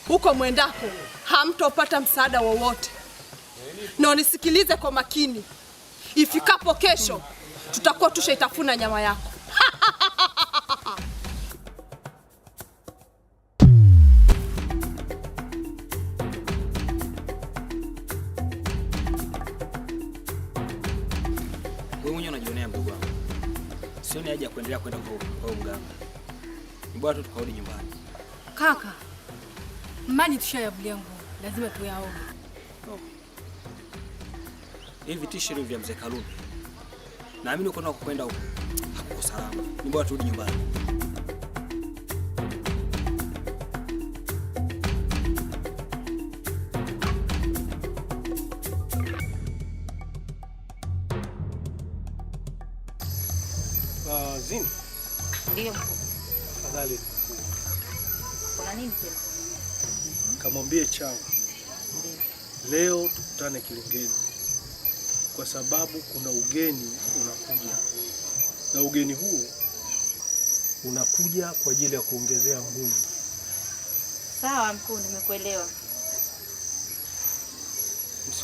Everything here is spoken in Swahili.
huko mwendako hamtopata msaada wowote. Na unisikilize kwa makini. Ifikapo kesho tutakuwa tushaitafuna nyama yako. Wewe mwenyewe unajionea mdogo wangu. Sioni haja ya kuendelea kwenda kwa mganga. Ni bora tu tukarudi nyumbani. Kaka, maji tushayavulia nguo. Lazima tuyaoge. Hivi t-shirt vya mzee Karume. Naamini uko kwenda huko. Hakuko salama. Ni bora turudi nyumbani. Zini. Ndio mkuu. Afadhali. Kuna nini tena? Kamwambie Chawa. Ndio. Leo tukutane Kilingeni. Kwa sababu kuna ugeni unakuja. Na ugeni huu unakuja kwa ajili ya kuongezea nguvu. Sawa mkuu, nimekuelewa.